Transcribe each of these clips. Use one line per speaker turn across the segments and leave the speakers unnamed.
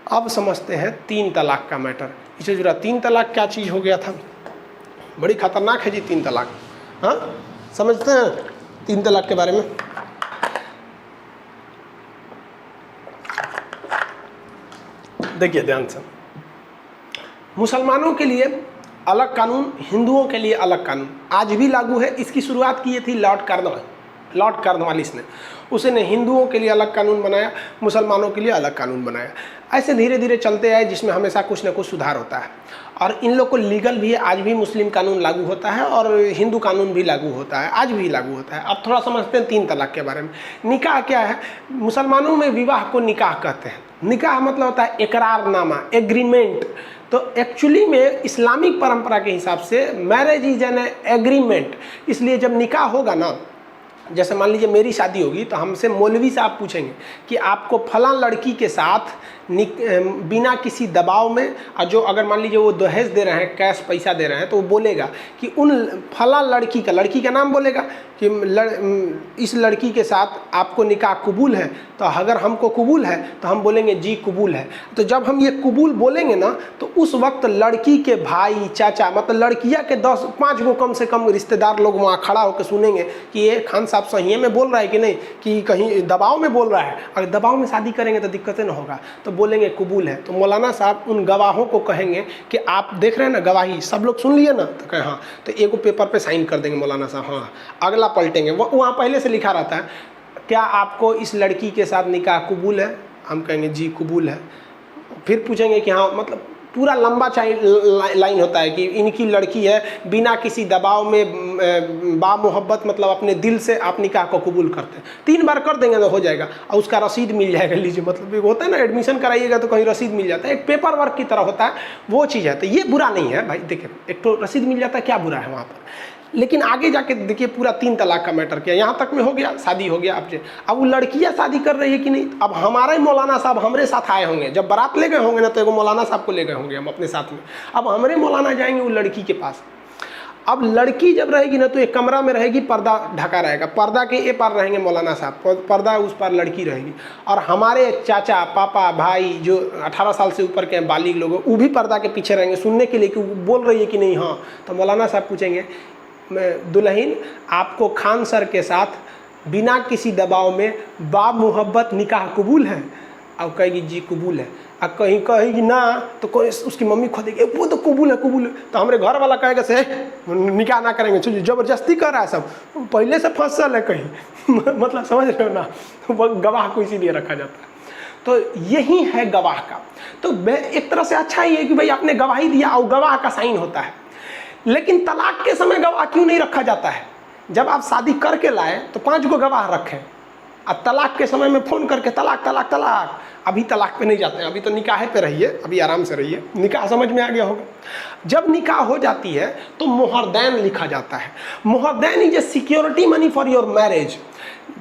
अब समझते हैं 3 तलाक का मैटर। इससे जुड़ा 3 तलाक क्या चीज़ हो गया था, बड़ी खतरनाक है जी 3 तलाक। हाँ, समझते हैं 3 तलाक के बारे में। देखिए ध्यान से, मुसलमानों के लिए अलग कानून, हिंदुओं के लिए अलग कानून आज भी लागू है। इसकी शुरुआत की थी लॉर्ड कॉर्नवालिस ने। उसने हिंदुओं के लिए अलग कानून बनाया, मुसलमानों के लिए अलग कानून बनाया। ऐसे धीरे धीरे चलते आए, जिसमें हमेशा कुछ ना कुछ सुधार होता है। और इन लोग को लीगल भी आज भी मुस्लिम कानून लागू होता है और हिंदू कानून भी लागू होता है, आज भी लागू होता है। अब थोड़ा समझते हैं 3 तलाक के बारे में। निकाह क्या है? मुसलमानों में विवाह को निकाह कहते हैं। निकाह मतलब होता है इकरारनामा, एग्रीमेंट। तो एक्चुअली में इस्लामिक परंपरा के हिसाब से मैरिज इज एन एग्रीमेंट। इसलिए जब निकाह होगा ना, जैसे मान लीजिए मेरी शादी होगी तो हमसे मौलवी साहब पूछेंगे कि आपको फलां लड़की के साथ बिना किसी दबाव में, और जो अगर मान लीजिए वो दहेज दे रहे हैं, कैश पैसा दे रहे हैं, तो वो बोलेगा कि उन फलां लड़की का नाम बोलेगा कि इस लड़की के साथ आपको निकाह कबूल है। तो अगर हमको कबूल है तो हम बोलेंगे जी कबूल है। तो जब हम ये कबूल बोलेंगे ना, तो उस वक्त लड़की के भाई, चाचा, मतलब लड़कियां के 10-5 गो कम से कम रिश्तेदार लोग वहाँ खड़ा होकर सुनेंगे कि ये खान साहब सही में बोल रहा है कि नहीं, कि कहीं दबाव में बोल रहा है। अगर दबाव में शादी करेंगे तो दिक्कतें ना होगा, तो बोलेंगे कबूल है। तो मौलाना साहब उन गवाहों को कहेंगे कि आप देख रहे हैं ना गवाही, सब लोग सुन लिए ना, तो कहें हाँ, तो एक पेपर पे साइन कर देंगे मौलाना साहब। हाँ, अगला पलटेंगे, वो वहाँ पहले से लिखा रहता है, क्या आपको इस लड़की के साथ निकाह कबूल है? हम कहेंगे जी कबूल है। फिर पूछेंगे कि हाँ, मतलब पूरा लंबा लाइन होता है कि इनकी लड़की है, बिना किसी दबाव में बामोहब्बत, मतलब अपने दिल से आप निकाह को कबूल करते हैं। 3 बार कर देंगे तो हो जाएगा, और उसका रसीद मिल जाएगा। लीजिए, मतलब होता है ना, एडमिशन कराइएगा तो कहीं रसीद मिल जाता है, एक पेपर वर्क की तरह होता है, वो चीज़ है। तो ये बुरा नहीं है भाई, देखिए एक तो रसीद मिल जाता है, क्या बुरा है वहाँ पर। लेकिन आगे जाके देखिए पूरा 3 तलाक का मैटर किया, यहाँ तक में हो गया, शादी हो गया। अब वो लड़कियाँ शादी कर रही है कि नहीं, अब हमारे मौलाना साहब हमारे साथ आए होंगे, जब बारात ले गए होंगे ना, तो एगो मौलाना साहब को ले गए होंगे हम अपने साथ में। अब हमारे मौलाना जाएंगे वो लड़की के पास। अब लड़की जब रहेगी ना, तो एक कमरा में रहेगी, पर्दा ढका रहेगा, पर्दा के ए पार रहेंगे मौलाना साहब, पर्दा उस पार लड़की रहेगी। और हमारे चाचा, पापा, भाई जो 18 साल से ऊपर के बालिग लोग, वो भी पर्दा के पीछे रहेंगे सुनने के लिए कि वो बोल रही है कि नहीं। हाँ, तो मौलाना साहब पूछेंगे, दुल्हन आपको खान सर के साथ बिना किसी दबाव में बामोहब्बत निकाह कबूल है? अब कहेगी जी कबूल है। अब कहीं कहेगी ना, तो कोई उसकी मम्मी खोदेगी, वो तो कबूल है कबूल है। तो हमारे घर वाला कहेगा से निकाह ना करेंगे, चलिए जबरदस्ती कर रहा है सब, पहले से फसल है कहीं मतलब समझ रहे हो ना, वो गवाह को इसीलिए रखा जाता है। तो यही है गवाह का। तो एक तरह से अच्छा ही है कि भाई आपने गवाही दिया और गवाह का साइन होता है। लेकिन तलाक के समय गवाह क्यों नहीं रखा जाता है? जब आप शादी करके लाए तो 5 गो गवाह रखें, अब तलाक के समय में फ़ोन करके तलाक तलाक तलाक, अभी तलाक पे नहीं जाते हैं, अभी तो निकाह पे रहिए, अभी आराम से रहिए। निकाह समझ में आ गया होगा। जब निकाह हो जाती है तो मोहरदैन लिखा जाता है। मोहरदैन is a security money for your marriage.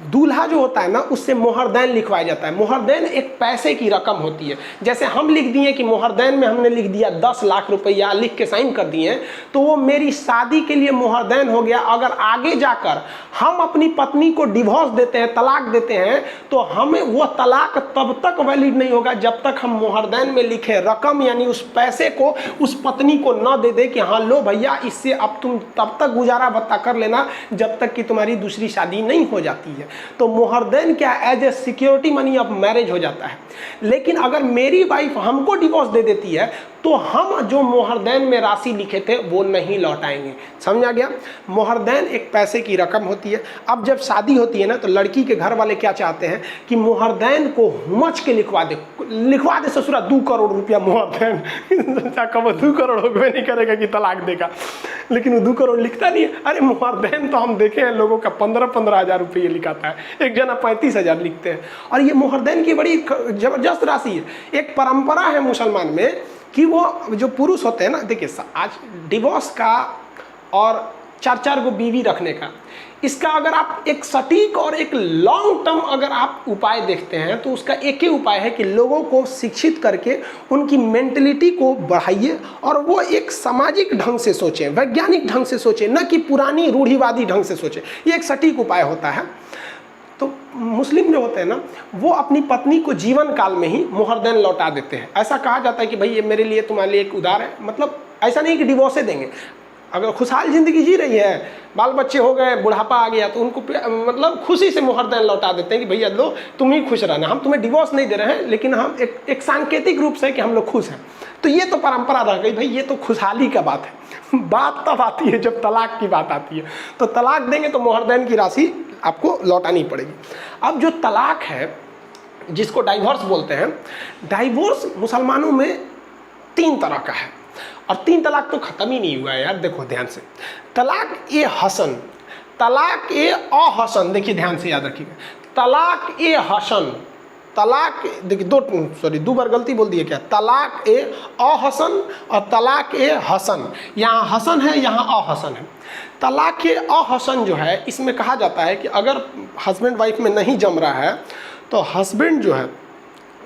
दूल्हा जो होता है ना, उससे मोहरदैन लिखवाया जाता है। मोहरदैन एक पैसे की रकम होती है। जैसे हम लिख दिए कि मोहरदैन में हमने लिख दिया 10 लाख रुपया, लिख के साइन कर दिए, तो वो मेरी शादी के लिए मोहरदैन हो गया। अगर आगे जाकर हम अपनी पत्नी को डिवोर्स देते हैं, तलाक देते हैं, तो हमें वो तलाक तब तक वैलिड नहीं होगा जब तक हम मोहरदैन में लिखे रकम, यानी उस पैसे को उस पत्नी को न दे दे कि हाँ लो भैया, इससे अब तुम तब तक गुजारा भत्ता कर लेना जब तक कि तुम्हारी दूसरी शादी नहीं हो जाती है। तो मोहरदैन क्या, as a security money of marriage हो जाता है। लेकिन अगर मेरी वाइफ हमको डिवोर्स दे देती है तो हम जो मोहरदैन में राशि लिखे थे वो नहीं लौटाएंगे। समझा गया? मोहरदैन एक पैसे की रकम होती है। अब जब शादी होती है ना, तो लड़की के घर वाले क्या चाहते हैं कि मोहरदैन को हुमच के लिखवा दे ससुरा 2 करोड़ रुपया मोहरदैन कब 2 करोड़ होगा नहीं करेगा कि तलाक देगा, लेकिन वो 2 करोड़ लिखता नहीं है। अरे मोहरदैन तो हम देखे हैं लोगों का 15-15 हज़ार रुपये लिखाता है, एक जना 35,000 लिखते हैं। और ये मोहरदैन की बड़ी जबरदस्त राशि है। एक परंपरा है मुसलमान में कि वो जो पुरुष होते हैं ना, देखिए आज डिवोर्स का और 4-4 गो बीवी रखने का, इसका अगर आप एक सटीक और एक लॉन्ग टर्म अगर आप उपाय देखते हैं तो उसका एक ही उपाय है कि लोगों को शिक्षित करके उनकी मेंटलिटी को बढ़ाइए और वो एक सामाजिक ढंग से सोचें, वैज्ञानिक ढंग से सोचें, न कि पुरानी रूढ़िवादी ढंग से सोचें। ये एक सटीक उपाय होता है। तो मुस्लिम जो होते हैं ना, वो अपनी पत्नी को जीवन काल में ही मुहरदैन लौटा देते हैं। ऐसा कहा जाता है कि भाई ये मेरे लिए तुम्हारे लिए एक उधार है, मतलब ऐसा नहीं कि डिवोर्स देंगे। अगर खुशहाल ज़िंदगी जी रही है, बाल बच्चे हो गए, बुढ़ापा आ गया, तो उनको मतलब खुशी से मुहरदैन लौटा देते हैं कि भैया लो तुम ही खुश रहना, हम तुम्हें डिवोर्स नहीं दे रहे हैं, लेकिन हम एक सांकेतिक रूप से कि हम लोग खुश हैं। तो ये तो परंपरा रह गई भाई, ये तो खुशहाली का बात है। बात तब आती है जब तलाक की बात आती है, तो तलाक देंगे तो मुहरदैन की राशि आपको लौटानी पड़ेगी। अब जो तलाक है, जिसको डाइवोर्स बोलते हैं, डाइवोर्स मुसलमानों में 3 तरह का है, और 3 तलाक तो ख़त्म ही नहीं हुआ है यार। देखो ध्यान से, तलाक ए हसन, तलाक ए अहसन, देखिए ध्यान से याद रखिएगा, तलाक ए हसन, तलाक, देखिए दो बार गलती बोल दिए क्या, तलाक ए अहसन और तलाक ए हसन। यहाँ हसन है, यहाँ अहसन है। तलाक ए अहसन जो है, इसमें कहा जाता है कि अगर हस्बैंड वाइफ में नहीं जम रहा है तो हस्बैंड जो है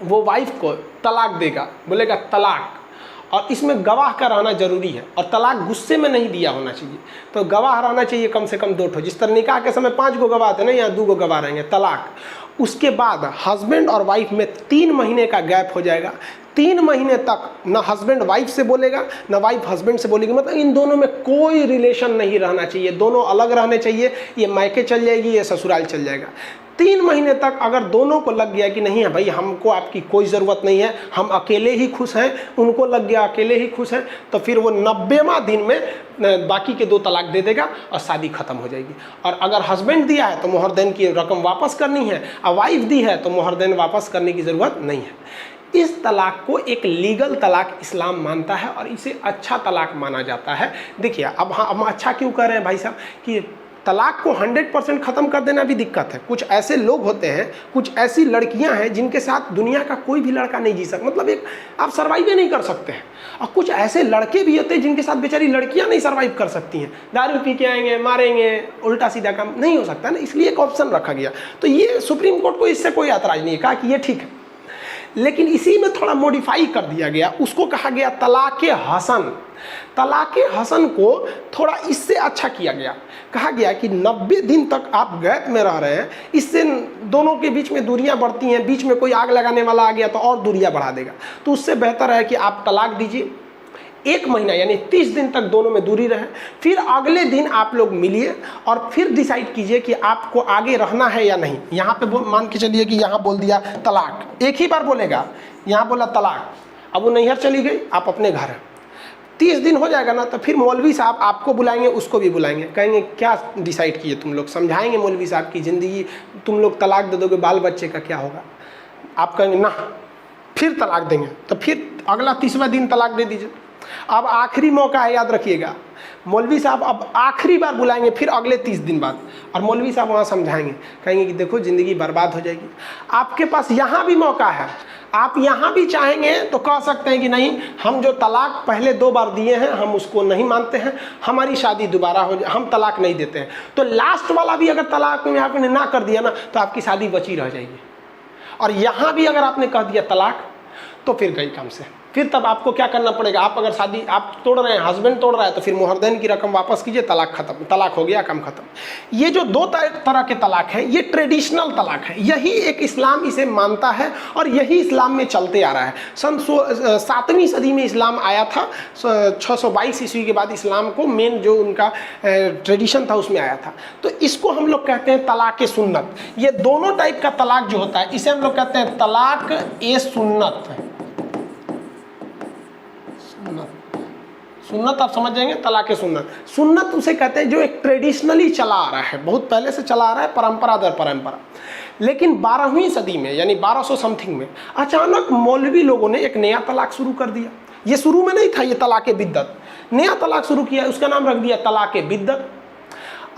वो वाइफ को तलाक देगा, बोलेगा तलाक, और इसमें गवाह का रहना जरूरी है, और तलाक गुस्से में नहीं दिया होना चाहिए। तो गवाह रहना चाहिए कम से कम 2 ठो, जिस तरह निकाह के समय 5 गो गवाह थे ना, यहाँ 2 गो गवाह रहेंगे। तलाक, उसके बाद हस्बैंड और वाइफ में 3 महीने का गैप हो जाएगा। 3 महीने तक ना हस्बैंड वाइफ से बोलेगा, ना वाइफ हस्बैंड से बोलेगी, मतलब इन दोनों में कोई रिलेशन नहीं रहना चाहिए, दोनों अलग रहने चाहिए। ये मायके चल जाएगी, ये ससुराल चल जाएगा। 3 महीने तक अगर दोनों को लग गया कि नहीं है भाई, हमको आपकी कोई ज़रूरत नहीं है, हम अकेले ही खुश हैं, उनको लग गया अकेले ही खुश हैं, तो फिर वो 90वां दिन में बाकी के 2 तलाक दे देगा और शादी ख़त्म हो जाएगी। और अगर हस्बैंड दिया है तो मुहरदैन की रकम वापस करनी है, और वाइफ दी है तो मुहरदैन वापस करने की ज़रूरत नहीं है। इस तलाक को एक लीगल तलाक इस्लाम मानता है और इसे अच्छा तलाक माना जाता है। देखिए अब हम अच्छा क्यों कह रहे हैं भाई साहब, कि तलाक को 100% ख़त्म कर देना भी दिक्कत है। कुछ ऐसे लोग होते हैं, कुछ ऐसी लड़कियां हैं जिनके साथ दुनिया का कोई भी लड़का नहीं जी सकता, मतलब एक आप सर्वाइव ही नहीं कर सकते हैं। और कुछ ऐसे लड़के भी होते हैं जिनके साथ बेचारी लड़कियां नहीं सर्वाइव कर सकती हैं, दारू पी के आएंगे, मारेंगे, उल्टा सीधा काम नहीं हो सकता ना, इसलिए एक ऑप्शन रखा गया। तो ये सुप्रीम कोर्ट को इससे कोई ऐतराज़ नहीं है, कहा कि ये ठीक है, लेकिन इसी में थोड़ा मॉडिफाई कर दिया गया, उसको कहा गया तलाक़ हसन। तलाक़ हसन को थोड़ा इससे अच्छा किया गया, कहा गया कि 90 दिन तक आप गैप में रह रहे हैं, इससे दोनों के बीच में दूरियां बढ़ती हैं, बीच में कोई आग लगाने वाला आ गया तो और दूरियां बढ़ा देगा। तो उससे बेहतर है कि आप तलाक दीजिए, 1 महीना यानी 30 दिन तक दोनों में दूरी रहे, फिर अगले दिन आप लोग मिलिए और फिर डिसाइड कीजिए कि आपको आगे रहना है या नहीं। यहाँ पे मान के चलिए कि यहाँ बोल दिया तलाक, एक ही बार बोलेगा, यहाँ बोला तलाक, अब वो नैहर चली गई, आप अपने घर हैं, 30 दिन हो जाएगा ना, तो फिर मौलवी साहब आपको बुलाएंगे, उसको भी बुलाएंगे, कहेंगे क्या डिसाइड किए तुम लोग, समझाएंगे मौलवी साहब की ज़िंदगी, तुम लोग तलाक दे दोगे, बाल बच्चे का क्या होगा। आप कहेंगे ना, फिर तलाक देंगे, तो फिर अगला 30वां दिन तलाक दे दीजिए। अब आखिरी मौका है, याद रखिएगा, मौलवी साहब अब आखिरी बार बुलाएंगे फिर अगले 30 दिन बाद, और मौलवी साहब वहाँ समझाएंगे, कहेंगे कि देखो ज़िंदगी बर्बाद हो जाएगी। आपके पास यहाँ भी मौका है, आप यहाँ भी चाहेंगे तो कह सकते हैं कि नहीं, हम जो तलाक पहले 2 बार दिए हैं हम उसको नहीं मानते हैं, हमारी शादी दोबारा हो जाए, हम तलाक नहीं देते हैं। तो लास्ट वाला भी अगर तलाक में आपने ना कर दिया ना, तो आपकी शादी बची रह जाएगी। और यहाँ भी अगर आपने कह दिया तलाक, तो फिर गई काम से। फिर तब आपको क्या करना पड़ेगा, आप अगर शादी आप तोड़ रहे हैं, हस्बैंड तोड़ रहा है, तो फिर मुहरदैन की रकम वापस कीजिए, तलाक खत्म, तलाक हो गया, काम खत्म। ये जो 2 तरह के तलाक हैं, ये ट्रेडिशनल तलाक है, यही एक इस्लाम इसे मानता है और यही इस्लाम में चलते आ रहा है। सन 7वीं सदी में इस्लाम आया था, 622 ईस्वी के बाद इस्लाम को मेन जो उनका ट्रेडिशन था उसमें आया था। तो इसको हम लोग कहते हैं तलाक सुन्नत। ये दोनों टाइप का तलाक जो होता है, इसे हम लोग कहते हैं तलाक ए सुन्नत। सुन्नत आप समझ जाएंगे, तलाक सुन्नत। सुन्नत उसे कहते हैं जो एक ट्रेडिशनली चला आ रहा है, बहुत पहले से चला आ रहा है, परंपरा दर परंपरा। लेकिन 12वीं सदी में यानी 1200 समथिंग में अचानक मौलवी लोगों ने एक नया तलाक शुरू कर दिया। ये शुरू में नहीं था, ये तलाक बिद्दत, नया तलाक शुरू किया, उसका नाम रख दिया तलाक बिद्दत।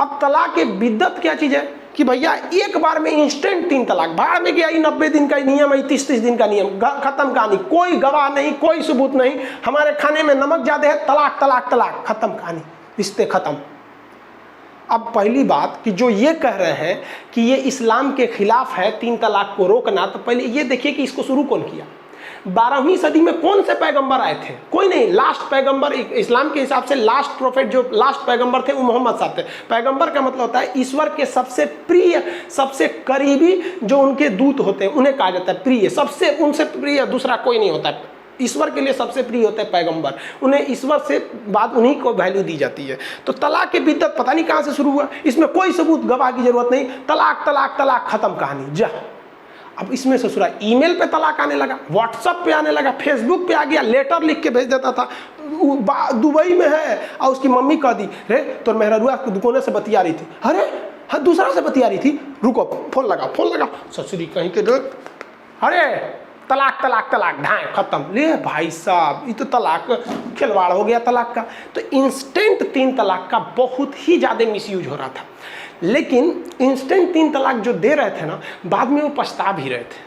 अब तलाक बिद्दत क्या चीज़ है कि भैया एक बार में इंस्टेंट 3 तलाक, भाड़ में गया, 90 दिन का नियम है, 30 दिन का नियम, खत्म कहानी, कोई गवाह नहीं, कोई सबूत नहीं, हमारे खाने में नमक ज़्यादा है, तलाक तलाक तलाक, खत्म कहानी, रिश्ते खत्म। अब पहली बात कि जो ये कह रहे हैं कि ये इस्लाम के खिलाफ है 3 तलाक को रोकना, तो पहले ये देखिए कि इसको शुरू कौन किया। 12वीं सदी में कौन से पैगंबर आए थे? कोई नहीं। लास्ट पैगंबर इस्लाम के हिसाब से लास्ट प्रोफेट, जो लास्ट पैगंबर थे वो मोहम्मद साहब थे। पैगंबर का मतलब होता है ईश्वर के सबसे प्रिय, सबसे करीबी जो उनके दूत होते हैं उन्हें कहा जाता है प्रिय। सबसे उनसे प्रिय दूसरा कोई नहीं होता है। ईश्वर के लिए सबसे प्रिय होते हैं पैगंबर, उन्हें ईश्वर से बाद उन्हीं को वैल्यू दी जाती है। तो तलाक की बिद्दत पता नहीं कहाँ से शुरू हुआ, इसमें कोई सबूत गवाह की जरूरत नहीं। तलाक तलाक तलाक, खत्म कहानी जा। अब इसमें ससुरा ईमेल पे तलाक आने लगा, व्हाट्सएप पे आने लगा, फेसबुक पे आ गया, लेटर लिख के भेज देता था। दुबई में है और उसकी मम्मी कह दी, रे तो मेहरुआ दुकान से बतिया रही थी। अरे हाँ, दूसरा से बतिया रही थी, रुको फोन लगा। ससुरी कहीं के देख, अरे तलाक तलाक तलाक, ढाए खत्म। ले भाई साहब, ये तो तलाक खिलवाड़ हो गया तलाक का। तो इंस्टेंट 3 तलाक का बहुत ही ज़्यादा मिसयूज हो रहा था। लेकिन इंस्टेंट 3 तलाक जो दे रहे थे ना, बाद में वो पछता भी रहे थे।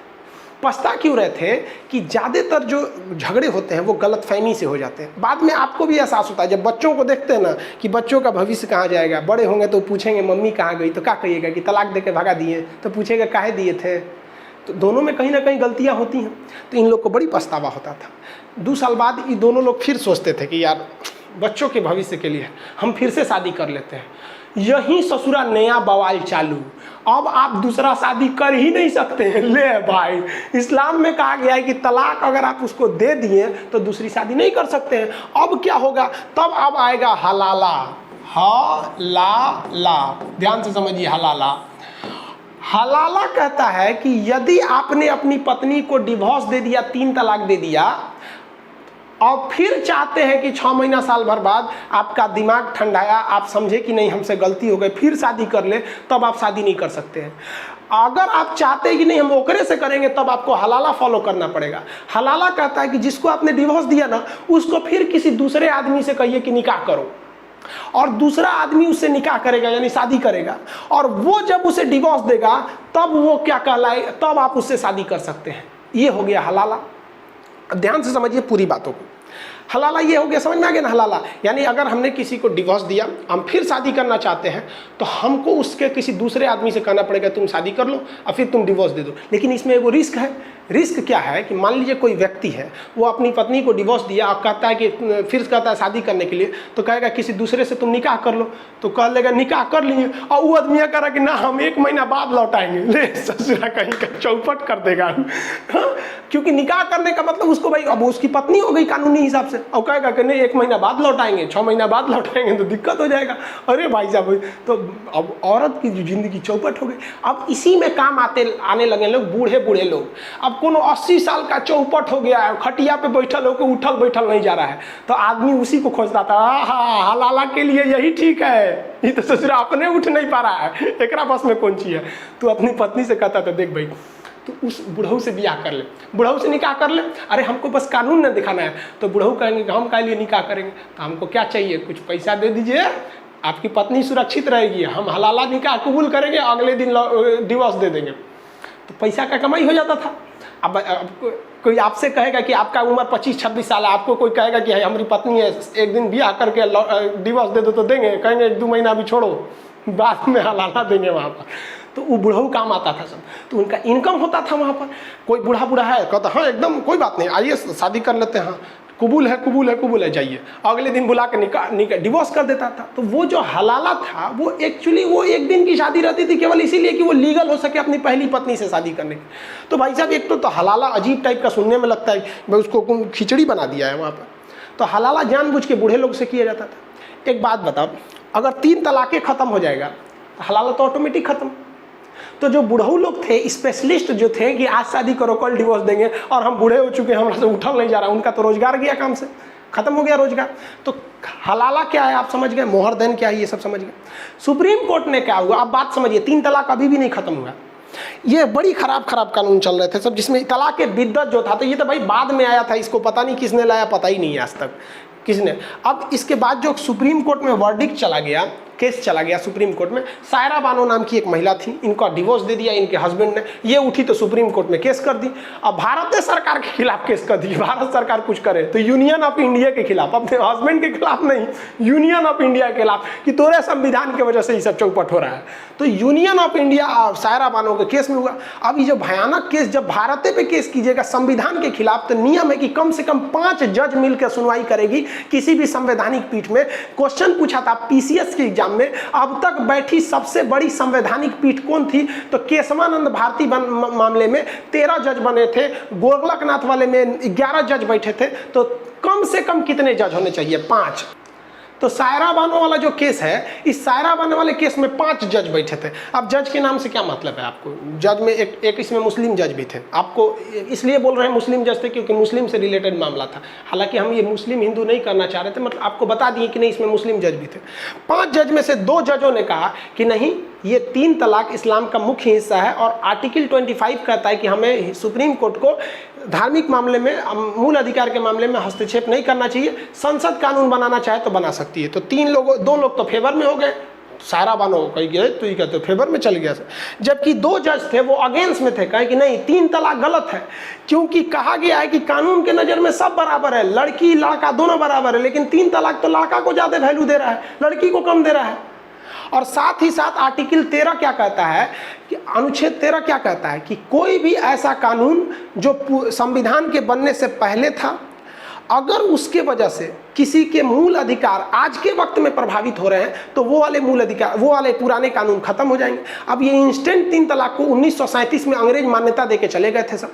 पछता क्यों रहे थे कि ज़्यादातर जो झगड़े होते हैं वो गलतफहमी से हो जाते हैं। बाद में आपको भी एहसास होता है जब बच्चों को देखते हैं ना कि बच्चों का भविष्य कहाँ जाएगा, बड़े होंगे तो पूछेंगे मम्मी कहाँ गई, तो क्या कहिएगा कि तलाक दे के भगा दिए, तो पूछेगा काहे दिए थे। तो दोनों में कहीं ना कहीं गलतियां होती हैं। तो इन लोग को बड़ी पछतावा होता था। 2 साल बाद ये दोनों लोग फिर सोचते थे कि यार बच्चों के भविष्य के लिए हम फिर से शादी कर लेते हैं। यही ससुरा नया बवाल चालू। अब आप दूसरा शादी कर ही नहीं सकते हैं। ले भाई, इस्लाम में कहा गया है कि तलाक अगर आप उसको दे दिए तो दूसरी शादी नहीं कर सकते हैं। अब क्या होगा, तब अब आएगा हलाला। हलाला, ध्यान से समझिए। हलाला कहता है कि यदि आपने अपनी पत्नी को डिवोर्स दे दिया, 3 तलाक दे दिया, और फिर चाहते हैं कि 6 महीना साल भर बाद आपका दिमाग ठंडाया, आप समझे कि नहीं हमसे गलती हो गई, फिर शादी कर ले, तब आप शादी नहीं कर सकते हैं। अगर आप चाहते हैं कि नहीं हम ओकरे से करेंगे, तब आपको हलाला फॉलो करना पड़ेगा। हलाला कहता है कि जिसको आपने डिवोर्स दिया ना, उसको फिर किसी दूसरे आदमी से कहिए कि निकाह करो, और दूसरा आदमी उससे निकाह करेगा यानी शादी करेगा, और वो जब उसे डिवोर्स देगा तब वो क्या कहलाए, तब आप उससे शादी कर सकते हैं। ये हो गया हलाला। ध्यान से समझिए पूरी बातों को। हलाला ये हो गया, समझ में आ गया ना। हलाला यानी अगर हमने किसी को डिवोर्स दिया, हम फिर शादी करना चाहते हैं, तो हमको उसके किसी दूसरे आदमी से कहना पड़ेगा तुम शादी कर लो और फिर तुम डिवोर्स दे दो। लेकिन इसमें एगो रिस्क है। रिस्क क्या है कि मान लीजिए कोई व्यक्ति है, वो अपनी पत्नी को डिवोर्स दिया और कहता है कि फिर कहता है शादी करने के लिए, तो कहेगा किसी दूसरे से तुम निकाह कर लो, तो कह लेगा निकाह कर लिए, और वो आदमी कह रहा कि ना हम 1 महीना बाद लौटाएंगे। ले ससुरा कहीं का चौपट कर देगा। हाँ? क्योंकि निकाह करने का मतलब उसको भाई अब उसकी पत्नी हो गई कानूनी हिसाब से, और कहेगा कि नहीं 1 महीना बाद लौटाएंगे, 6 महीना बाद लौटाएंगे, तो दिक्कत हो जाएगा। अरे भाई साहब, तो अब औरत की जिंदगी चौपट हो गई। अब इसी में काम आने लगे लोग, बूढ़े लोग। अब कोनो 80 साल का चौपट हो गया है, खटिया पे बैठल होकर उठल बैठल नहीं जा रहा है, तो आदमी उसी को खोजता था। हलाला के लिए यही ठीक है, ये तो ससुरा अपने उठ नहीं पा रहा है, एकरा बस में कौन चीज है। तो अपनी पत्नी से कहता था देख भाई तो उस बुढ़ऊ से ब्याह कर ले, बुढ़ऊ से निकाह कर ले। अरे हमको बस कानून न दिखाना है। तो बुढ़ऊ कहेंगे हम क्या लिए निकाह करेंगे, तो हमको क्या चाहिए, कुछ पैसा दे दीजिए, आपकी पत्नी सुरक्षित रहेगी, हम हलाला निकाह कबूल करेंगे, अगले दिन डिवोर्स दे देंगे। तो पैसा का कमाई हो जाता था। अब कोई आपसे कहेगा कि आपका उम्र 25-26 साल है, आपको कोई कहेगा कि हमारी पत्नी है, एक दिन ब्याह करके डिवोर्स दे दो, तो देंगे, कहेंगे 1-2 महीना अभी छोड़ो, बाद में हलाला देंगे वहाँ पर। तो वो बुढ़ऊ काम आता था सब, तो उनका इनकम होता था वहाँ पर। कोई बूढ़ा है कहता हाँ एकदम कोई बात नहीं, आइए शादी कर लेते हैं, हाँ कबूल है जाइए, अगले दिन बुला के निकाह डिवोर्स कर देता था। तो वो जो हलाला था वो एक्चुअली वो 1 दिन की शादी रहती थी, केवल इसीलिए कि वो लीगल हो सके अपनी पहली पत्नी से शादी करने की। तो भाई साहब एक तो हलाला अजीब टाइप का सुनने में लगता है, भाई उसको खिचड़ी बना दिया है वहाँ पर। तो हलाला जानबूझ के बूढ़े लोग से किया जाता था। एक बात बताओ, अगर 3 तलाक़ें ख़त्म हो जाएगा तो हलाला तो ऑटोमेटिक ख़त्म। तो जो बुढ़ऊ लोग थे, स्पेशलिस्ट जो थे कि आज शादी करो कल डिवोर्स देंगे, और हम बूढ़े हो चुके हैं हमरा से उठल नहीं जा रहा, उनका तो रोजगार गया काम से, खत्म हो गया रोजगार। तो हलाला क्या है आप समझ गए, मोहरदैन क्या है ये सब समझ गए। सुप्रीम कोर्ट ने क्या हुआ, अब बात समझिए, 3 तलाक अभी भी नहीं खत्म हुआ। ये बड़ी खराब कानून चल रहे थे सब, जिसमें तलाक के बिद्दत जो था, तो ये तो भाई बाद में आया था, इसको पता नहीं किसने लाया, पता ही नहीं है आज तक किसने। अब इसके बाद जो सुप्रीम कोर्ट में वर्डिक्ट चला गया, केस चला गया सुप्रीम कोर्ट में। सायरा बानो नाम की एक महिला थी, इनका डिवोर्स दे दिया इनके हस्बैंड ने, ये उठी तो सुप्रीम कोर्ट में केस कर दी। अब भारत सरकार के खिलाफ केस कर दी, भारत सरकार कुछ करे तो यूनियन ऑफ इंडिया के खिलाफ, अपने हस्बैंड के खिलाफ नहीं, यूनियन ऑफ इंडिया के खिलाफ, कि तोरे संविधान की वजह से ये सब चौपट हो रहा है। तो union of India Saira Bano के केस में हुआ। अब ये जो भयानक केस, जब भारत पे केस कीजिएगा संविधान के खिलाफ, तो नियम है कि कम से कम 5 जज मिलकर सुनवाई करेगी किसी भी संवैधानिक पीठ में। क्वेश्चन पूछा था पीसीएस के एग्जाम में, अब तक बैठी सबसे बड़ी संवैधानिक पीठ कौन थी, तो केशवानंद भारती मामले में 13 जज बने थे, गोरखनाथ वाले में 11 जज बैठे थे। तो कम से कम कितने जज होने चाहिए? 5। तो सायरा बानो वाला जो केस है, इस सायरा बानो वाले केस में 5 जज बैठे थे। अब जज के नाम से क्या मतलब है आपको? जज में एक इसमें मुस्लिम जज भी थे। आपको इसलिए बोल रहे हैं मुस्लिम जज थे क्योंकि मुस्लिम से रिलेटेड मामला था। हालांकि हम ये मुस्लिम हिंदू नहीं करना चाह रहे थे, मतलब आपको बता दिए कि नहीं इसमें मुस्लिम जज भी थे। 5 जज में से 2 जजों ने कहा कि नहीं, ये 3 तलाक इस्लाम का मुख्य हिस्सा है और आर्टिकल 25 कहता है कि हमें सुप्रीम कोर्ट को धार्मिक मामले में, मूल अधिकार के मामले में हस्तक्षेप नहीं करना चाहिए। संसद कानून बनाना चाहे तो बना सकती है। तो 2 लोग तो फेवर में हो गए, सायरा बानो कही गए तो ये कहते फेवर में चल गया। जबकि 2 जज थे वो अगेंस्ट में थे, कहे कि नहीं 3 तलाक गलत है, क्योंकि कहा गया है कि कानून के नज़र में सब बराबर है, लड़की लड़का दोनों बराबर है, लेकिन 3 तलाक तो लड़का को ज़्यादा वैल्यू दे रहा है, लड़की को कम दे रहा है। और साथ ही साथ आर्टिकल 13 क्या कहता है कि अनुच्छेद 13 क्या कहता है कि कोई भी ऐसा कानून जो संविधान के बनने से पहले था, अगर उसके वजह से किसी के मूल अधिकार आज के वक्त में प्रभावित हो रहे हैं तो वो वाले मूल अधिकार, वो वाले पुराने कानून खत्म हो जाएंगे। अब ये इंस्टेंट 3 तलाक को 1937 में अंग्रेज मान्यता देके चले गए थे सब।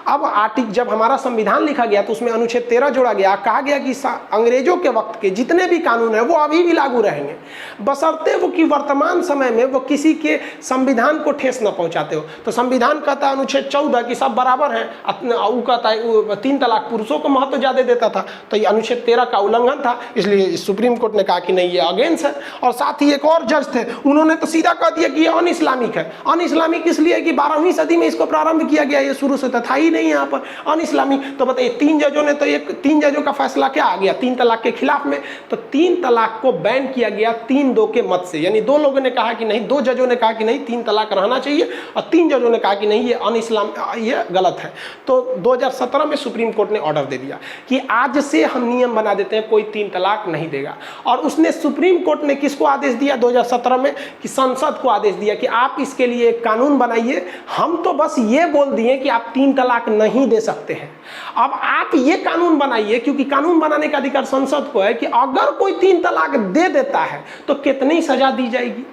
अब जब हमारा संविधान लिखा गया तो उसमें अनुच्छेद 13 जोड़ा गया, कहा गया कि अंग्रेजों के वक्त के जितने भी कानून हैं वो अभी भी लागू रहेंगे, बशर्ते वो कि वर्तमान समय में वो किसी के संविधान को ठेस न पहुंचाते हो। तो संविधान कहता है अनुच्छेद 14 कि सब बराबर हैं, वो कहता है 3 तलाक पुरुषों को महत्व ज़्यादा देता था, तो ये अनुच्छेद 13 का उल्लंघन था, इसलिए सुप्रीम कोर्ट ने कहा कि नहीं ये अगेंस्ट है। और साथ ही एक और जज थे, उन्होंने तो सीधा कह दिया कि ये अन इस्लामिक है। अन इस्लामिक इसलिए कि 12वीं सदी में इसको प्रारंभ किया गया, ये शुरू से तो था ही नहीं यहाँ पर अन इस्लामिक। तो बताइए 3 जजों ने तो 3 जजों का फैसला क्या आ गया 3 तलाक के खिलाफ में, तो 3 तलाक को बैन किया गया 3-2 के मत से। यानी 2 लोगों ने कहा कि नहीं, 2 जजों ने कहा कि नहीं 3 तलाक रहना चाहिए और 3 जजों ने कहा कि नहीं ये अन इस्लाम, ये गलत है। तो 2017 में सुप्रीम कोर्ट ने ऑर्डर दे दिया कि आज से हम नियम बना देते हैं कोई 3 तलाक नहीं देगा। और उसने सुप्रीम कोर्ट ने किसको आदेश दिया 2017 में कि संसद को आदेश दिया कि आप इसके लिए एक कानून बनाइए। हम तो बस ये बोल दिए कि आप 3 तलाक नहीं दे सकते हैं, अब आप ये कानून बनाइए, क्योंकि कानून बनाने का अधिकार संसद को है कि अगर कोई 3 तलाक दे देता है तो कितनी सजा दी जाएगी,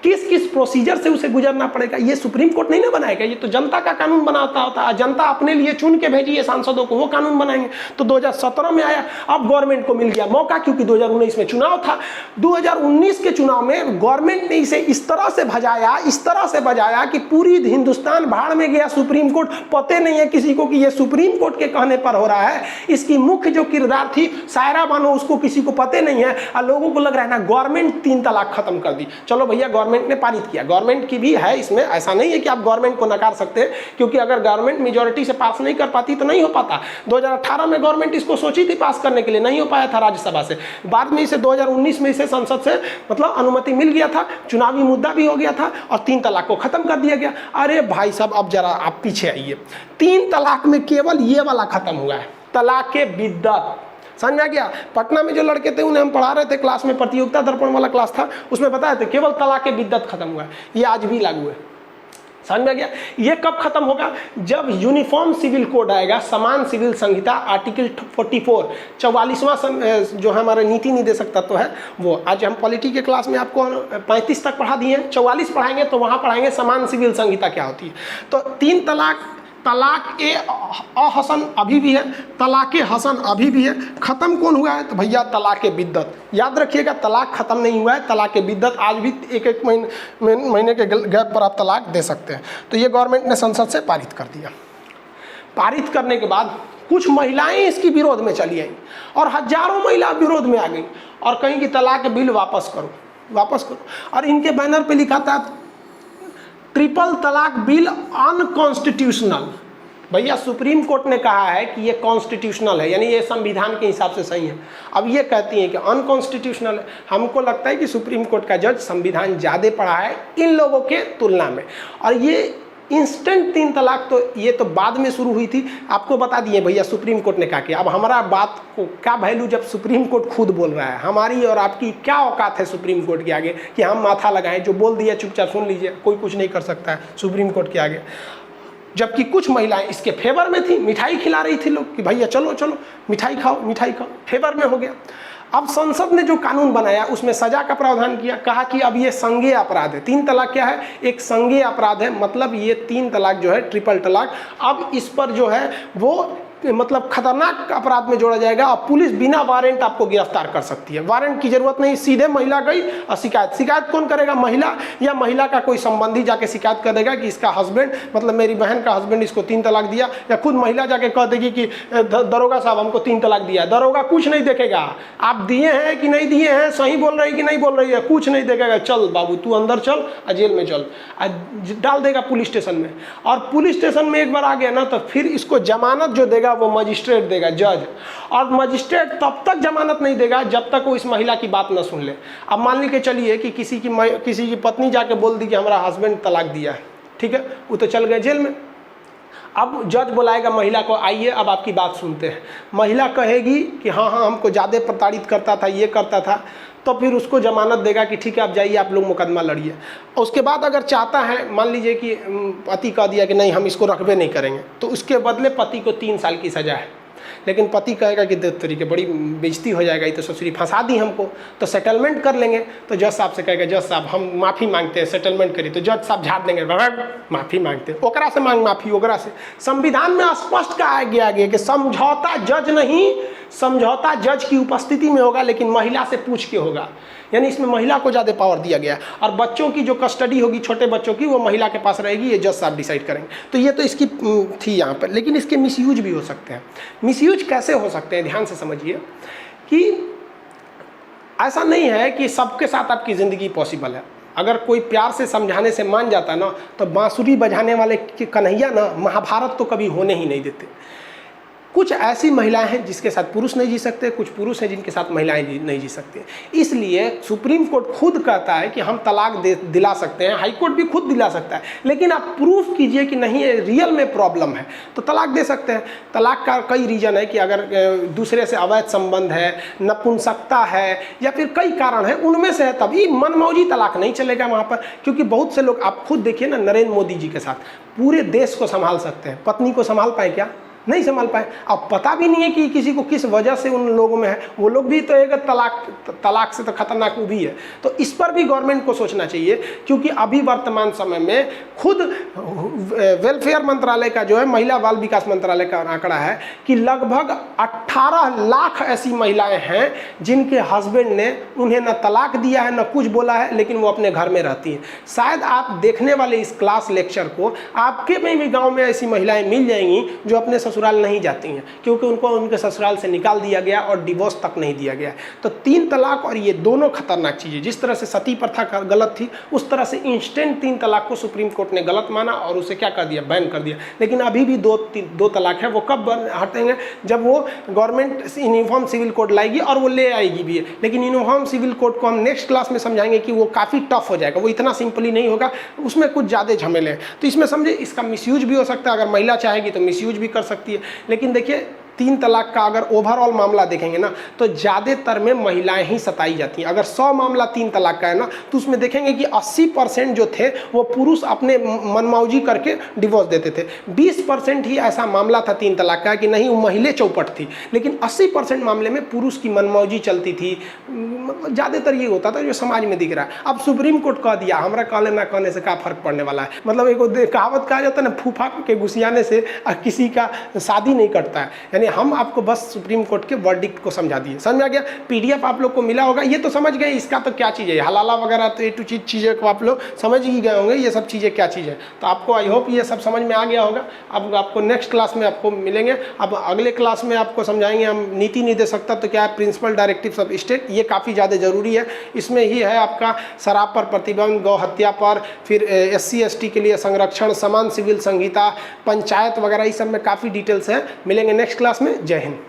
किस किस प्रोसीजर से उसे गुजरना पड़ेगा। ये सुप्रीम कोर्ट नहीं ना बनाएगा, ये तो जनता का कानून बनाता होता है। जनता अपने लिए चुन के भेजी है सांसदों को, वो कानून बनाएंगे। तो 2017 में आया, अब गवर्नमेंट को मिल गया मौका, क्योंकि 2019 में चुनाव था। 2019 के चुनाव में गवर्नमेंट ने इसे इस तरह से भजाया, इस तरह से बजाया कि पूरी हिंदुस्तान भाड़ में गया। सुप्रीम कोर्ट पते नहीं है किसी को कि ये सुप्रीम कोर्ट के कहने पर हो रहा है। इसकी मुख्य जो किरदार थी सायरा बानो, उसको किसी को पते नहीं है और लोगों को लग रहा है ना गवर्नमेंट 3 तलाक खत्म कर दी। चलो भैया, गवर्नमेंट ने पारित किया, गवर्नमेंट की भी है इसमें, ऐसा नहीं है कि आप गवर्नमेंट को नकार सकते हैं, क्योंकि अगर गवर्नमेंट मेजॉरिटी से पास नहीं कर पाती तो नहीं हो पाता। 2018 में गवर्नमेंट इसको सोची थी पास करने के लिए, नहीं हो पाया था राज्यसभा से। बाद में इसे 2019 में इसे संसद से मतलब अनुमति मिल गया था, चुनावी मुद्दा भी हो गया था और 3 तलाक को खत्म कर दिया गया। अरे भाई साहब, अब जरा आप पीछे आइए। 3 तलाक में केवल ये वाला खत्म हुआ है, तलाक़े बिद्दत। समझ में आ गया? पटना में जो लड़के थे उन्हें हम पढ़ा रहे थे क्लास में, प्रतियोगिता दर्पण वाला क्लास था, उसमें बताया था केवल तलाक़े बिद्दत खत्म हुआ है। ये आज भी लागू है। समझ में आ गया? ये कब खत्म होगा? जब यूनिफॉर्म सिविल कोड आएगा, समान सिविल संहिता, आर्टिकल 44, 44वां जो हमारा नीति निर्देशक तत्व है वो। आज हम पॉलिटी के क्लास में आपको 35 तक पढ़ा दिए हैं, 44 पढ़ाएंगे तो वहाँ पढ़ाएंगे समान सिविल संहिता क्या होती है। तो 3 तलाक, तलाक ए अहसन अभी भी है, तलाक़े हसन अभी भी है। ख़त्म कौन हुआ है? तो भैया तलाक़े बिद्दत। याद रखिएगा, तलाक ख़त्म नहीं हुआ है, तलाक़े बिद्दत आज भी एक महीने के गैप पर आप तलाक दे सकते हैं। तो ये गवर्नमेंट ने संसद से पारित कर दिया। पारित करने के बाद कुछ महिलाएं इसकी विरोध में चली आईं और हजारों महिला विरोध में आ गई और कहीं कि तलाक बिल वापस करो, वापस करो। और इनके बैनर पे लिखा था ट्रिपल तलाक बिल अनकॉन्स्टिट्यूशनल, भैया सुप्रीम कोर्ट ने कहा है कि ये कॉन्स्टिट्यूशनल है, यानी ये संविधान के हिसाब से सही है। अब ये कहती है कि अनकॉन्स्टिट्यूशनल है। हमको लगता है कि सुप्रीम कोर्ट का जज संविधान ज़्यादा पढ़ा है इन लोगों के तुलना में। और ये इंस्टेंट 3 तलाक तो ये तो बाद में शुरू हुई थी, आपको बता दिए भैया सुप्रीम कोर्ट ने क्या किया। अब हमारा बात को क्या वैल्यू जब सुप्रीम कोर्ट खुद बोल रहा है, हमारी और आपकी क्या औकात है सुप्रीम कोर्ट के आगे कि हम माथा लगाएं। जो बोल दिया चुपचाप सुन लीजिए, कोई कुछ नहीं कर सकता है सुप्रीम कोर्ट के आगे। जबकि कुछ महिलाएं इसके फेवर में थी, मिठाई खिला रही थी लोग कि भैया चलो चलो मिठाई खाओ मिठाई खाओ, फेवर में हो गया। अब संसद ने जो कानून बनाया उसमें सजा का प्रावधान किया, कहा कि अब ये संज्ञेय अपराध है। 3 तलाक क्या है? एक संज्ञेय अपराध है, मतलब ये 3 तलाक जो है ट्रिपल तलाक, अब इस पर जो है वो मतलब खतरनाक अपराध में जोड़ा जाएगा। और पुलिस बिना वारंट आपको गिरफ्तार कर सकती है, वारंट की जरूरत नहीं, सीधे महिला गई और शिकायत कौन करेगा? महिला, या महिला का कोई संबंधी जाके शिकायत कर देगा कि इसका हस्बैंड, मतलब मेरी बहन का हस्बैंड इसको 3 तलाक दिया, या खुद महिला जाके कह देगी कि दरोगा साहब हमको 3 तलाक दिया। दरोगा कुछ नहीं देखेगा, आप दिए हैं कि नहीं दिए हैं, सही बोल रही कि नहीं बोल रही है, कुछ नहीं देखेगा। चल बाबू तू अंदर चल और जेल में चल, डाल देगा पुलिस स्टेशन में। और पुलिस स्टेशन में एक बार आ गया ना तो फिर इसको जमानत जो देगा वो मजिस्ट्रेट देगा, जज। और मजिस्ट्रेट तब तक जमानत नहीं देगा जब तक वो इस महिला की बात न सुन ले। अब मान लीजिए चलिए कि किसी की पत्नी जाके बोल दी कि हमारा हस्बैंड तलाक दिया है, ठीक है, वो तो चल गए जेल में। अब जज बुलाएगा महिला को, आइए अब आपकी बात सुनते हैं। महिला कहेगी कि हाँ हमको ज़्यादा प्रताड़ित करता था, ये करता था, तो फिर उसको जमानत देगा कि ठीक है आप जाइए, आप लोग मुकदमा लड़िए। उसके बाद अगर चाहता है, मान लीजिए कि पति कह दिया कि नहीं हम इसको रखबे नहीं करेंगे, तो उसके बदले पति को 3 साल की सज़ा है। लेकिन पति कहेगा कि देख तरीके बड़ी बेइज्जती हो जाएगा, ये तो ससुरी फंसा दी हमको, तो सेटलमेंट कर लेंगे। तो जज साहब से कहेगा जज साहब हम माफ़ी मांगते हैं, सेटलमेंट करिए। तो जज साहब झाड़ देंगे, माफ़ी मांगते हैं, ओकरा से मांग माफ़ी, ओकरा से। संविधान में स्पष्ट कहा गया कि समझौता जज नहीं, समझौता जज की उपस्थिति में होगा लेकिन महिला से पूछ के होगा, यानी इसमें महिला को ज़्यादा पावर दिया गया है। और बच्चों की जो कस्टडी होगी, छोटे बच्चों की, वो महिला के पास रहेगी, ये जज साहब डिसाइड करेंगे। तो ये तो इसकी थी यहाँ पर, लेकिन इसके मिसयूज भी हो सकते हैं। मिसयूज कैसे हो सकते हैं, ध्यान से समझिए कि ऐसा नहीं है कि सबके साथ आपकी ज़िंदगी पॉसिबल है। अगर कोई प्यार से समझाने से मान जाता ना, तो बांसुरी बजाने वाले के कन्हैया ना महाभारत तो कभी होने ही नहीं देते। कुछ ऐसी महिलाएं हैं जिसके साथ पुरुष नहीं जी सकते, कुछ पुरुष हैं जिनके साथ महिलाएं नहीं जी सकते। इसलिए सुप्रीम कोर्ट खुद कहता है कि हम तलाक दिला सकते हैं, हाई कोर्ट भी खुद दिला सकता है, लेकिन आप प्रूफ कीजिए कि नहीं ये रियल में प्रॉब्लम है तो तलाक दे सकते हैं। तलाक का कई रीज़न है कि अगर दूसरे से अवैध संबंध है, नपुंसकता है, या फिर कई कारण है, उनमें से है, तभी मनमौजी तलाक नहीं चलेगा वहाँ पर। क्योंकि बहुत से लोग, आप खुद देखिए ना, नरेंद्र मोदी जी के साथ पूरे देश को संभाल सकते हैं, पत्नी को संभाल पाए क्या? नहीं संभाल पाए। अब पता भी नहीं है कि किसी को किस वजह से उन लोगों में है, वो लोग भी तो एक तलाक से तो खतरनाक वो भी है। तो इस पर भी गवर्नमेंट को सोचना चाहिए, क्योंकि अभी वर्तमान समय में खुद वेलफेयर मंत्रालय का जो है, महिला बाल विकास मंत्रालय का आंकड़ा है कि लगभग 18 लाख ऐसी महिलाएं हैं जिनके हस्बैंड ने उन्हें न तलाक दिया है, न कुछ बोला है, लेकिन वो अपने घर में रहती हैं। शायद आप देखने वाले इस क्लास लेक्चर को, आपके में भी गाँव में ऐसी महिलाएँ मिल जाएंगी जो अपने ससुराल नहीं जाती हैं, क्योंकि उनको उनके ससुराल से निकाल दिया गया और डिवोर्स तक नहीं दिया गया। तो 3 तलाक और ये दोनों खतरनाक चीज़ें, जिस तरह से सती प्रथा गलत थी, उस तरह से इंस्टेंट 3 तलाक को सुप्रीम कोर्ट ने गलत माना और उसे क्या कर दिया, बैन कर दिया। लेकिन अभी भी दो तलाक है, वो कब हटेंगे? जब वो गवर्नमेंट यूनिफॉर्म सिविल कोड लाएगी, और वो ले आएगी भी है। लेकिन यूनिफॉर्म सिविल कोड को हम नेक्स्ट क्लास में समझाएंगे कि वो काफ़ी टफ हो जाएगा, वो इतना सिंपली नहीं होगा, उसमें कुछ ज़्यादा झमेले हैं। तो इसमें समझे, इसका मिसयूज भी हो सकता है, अगर महिला चाहेगी तो मिसयूज भी कर सकती है। लेकिन देखिए 3 तलाक का अगर ओवरऑल मामला देखेंगे ना, तो ज़्यादातर में महिलाएं ही सताई जाती हैं। अगर 100 मामला 3 तलाक का है ना, तो उसमें देखेंगे कि 80% जो थे वो पुरुष अपने मनमौजी करके डिवोर्स देते थे। 20% ही ऐसा मामला था 3 तलाक का कि नहीं वो महिला चौपट थी, लेकिन 80% मामले में पुरुष की मनमौजी चलती थी। मतलब ज़्यादातर ये होता था जो समाज में दिख रहा है। अब सुप्रीम कोर्ट कह दिया, हमारा कहने ना कहने से क्या फ़र्क पड़ने वाला है। मतलब एक कहावत कहा जाता है ना, फूफा के घुसियाने से किसी का शादी नहीं कटता है, यानी हम आपको बस सुप्रीम कोर्ट के वर्डिक्ट को समझा दिए। समझ में आ गया? पीडीएफ आप लोग को मिला होगा, ये तो समझ गए इसका तो क्या चीज़ है, हलाला वगैरह तो ए टू चीज़ें को आप लोग समझ ही गए होंगे, ये सब चीज़ें क्या चीज़ है। तो आपको आई होप ये सब समझ में आ गया होगा। अब आपको नेक्स्ट क्लास में आपको मिलेंगे। अब अगले क्लास में आपको समझाएंगे हम नीति निर्देशकता तो क्या है, प्रिंसिपल डायरेक्टिव्स ऑफ स्टेट, ये काफ़ी ज़्यादा ज़रूरी है। इसमें ही है आपका शराब पर प्रतिबंध, गौ हत्या पर, फिर SC ST के लिए संरक्षण, समान सिविल संहिता, पंचायत वगैरह, इस सब में काफ़ी डिटेल्स है। मिलेंगे नेक्स्ट क्लास में। जय हिंद।